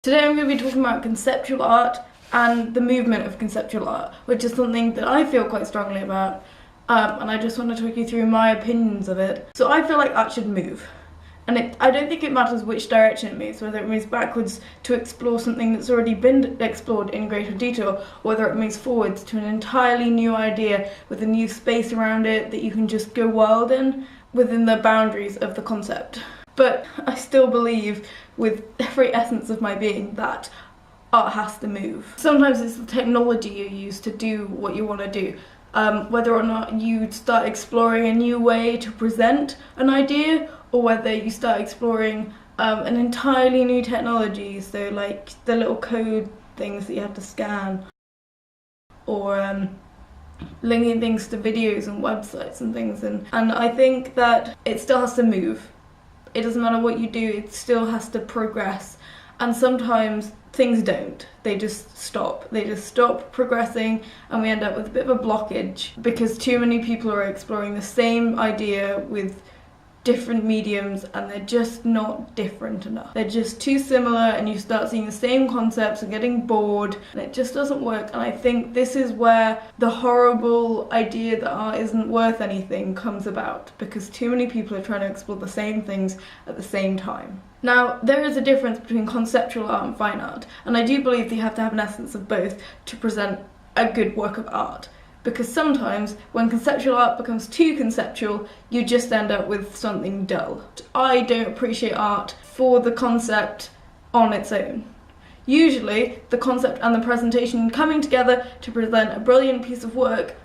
Today I'm going to be talking about conceptual art and the movement of conceptual art, which is something that I feel quite strongly about, and I just want to talk you through my opinions of it. So I feel like art should move, and I don't think it matters which direction it moves, whether it moves backwards to explore something that's already been explored in greater detail, or whether it moves forwards to an entirely new idea with a new space around it that you can just go wild in within the boundaries of the concept. But I still believe with every essence of my being that art has to move. Sometimes it's the technology you use to do what you want to do. Whether or not you start exploring a new way to present an idea, or whether you start exploring an entirely new technology, so like the little code things that you have to scan, or linking things to videos and websites and things, and I think that it still has to move. It doesn't matter what you do, it still has to progress. And sometimes things don't. They just stop. They just stop progressing, and we end up with a bit of a blockage because too many people are exploring the same idea with different mediums, and they're just not different enough. They're just too similar, and you start seeing the same concepts and getting bored, and it just doesn't work. And I think this is where the horrible idea that art isn't worth anything comes about, because too many people are trying to explore the same things at the same time. Now, there is a difference between conceptual art and fine art, and I do believe that you have to have an essence of both to present a good work of art. Because sometimes, when conceptual art becomes too conceptual, you just end up with something dull. I don't appreciate art for the concept on its own. Usually, the concept and the presentation coming together to present a brilliant piece of work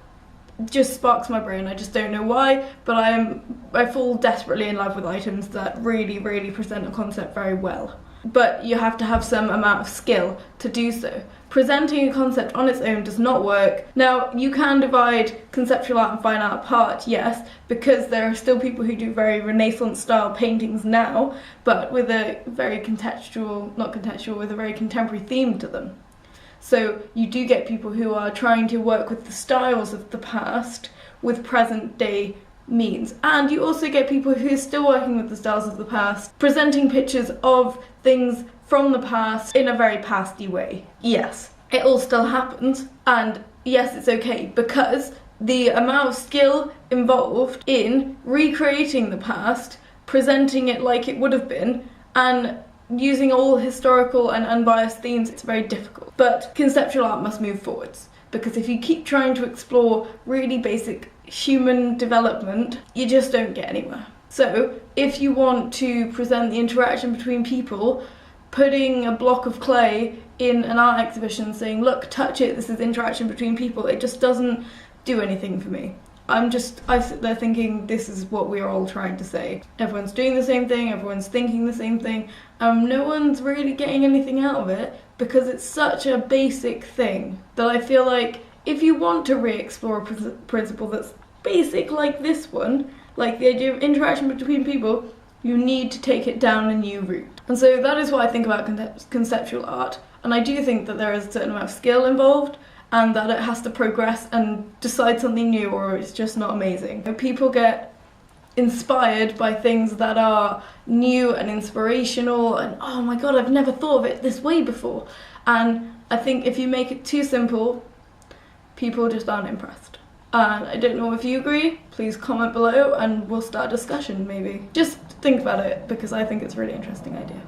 just sparks my brain. I just don't know why, but I fall desperately in love with items that really present a concept very well. But you have to have some amount of skill to do so. Presenting a concept on its own does not work. Now, you can divide conceptual art and fine art apart, yes, because there are still people who do very Renaissance style paintings now, but with a very with a very contemporary theme to them. So you do get people who are trying to work with the styles of the past with present day means. And you also get people who are still working with the styles of the past, presenting pictures of things from the past in a very pasty way. Yes, it all still happens, and yes, it's okay, because the amount of skill involved in recreating the past, presenting it like it would have been, and using all historical and unbiased themes, it's very difficult. But conceptual art must move forwards, because if you keep trying to explore really basic human development, you just don't get anywhere. So if you want to present the interaction between people, putting a block of clay in an art exhibition saying, look, touch it, this is interaction between people, it just doesn't do anything for me. I sit there thinking, this is what we're all trying to say. Everyone's doing the same thing, everyone's thinking the same thing, no one's really getting anything out of it, because it's such a basic thing that I feel like if you want to re-explore a principle that's basic like this one, like the idea of interaction between people, you need to take it down a new route. And so that is what I think about conceptual art, and I do think that there is a certain amount of skill involved, and that it has to progress and decide something new, or it's just not amazing. People get inspired by things that are new and inspirational, and oh my god, I've never thought of it this way before. And I think if you make it too simple, people just aren't impressed. And I don't know if you agree, please comment below and we'll start a discussion maybe. Just think about it, because I think it's a really interesting idea.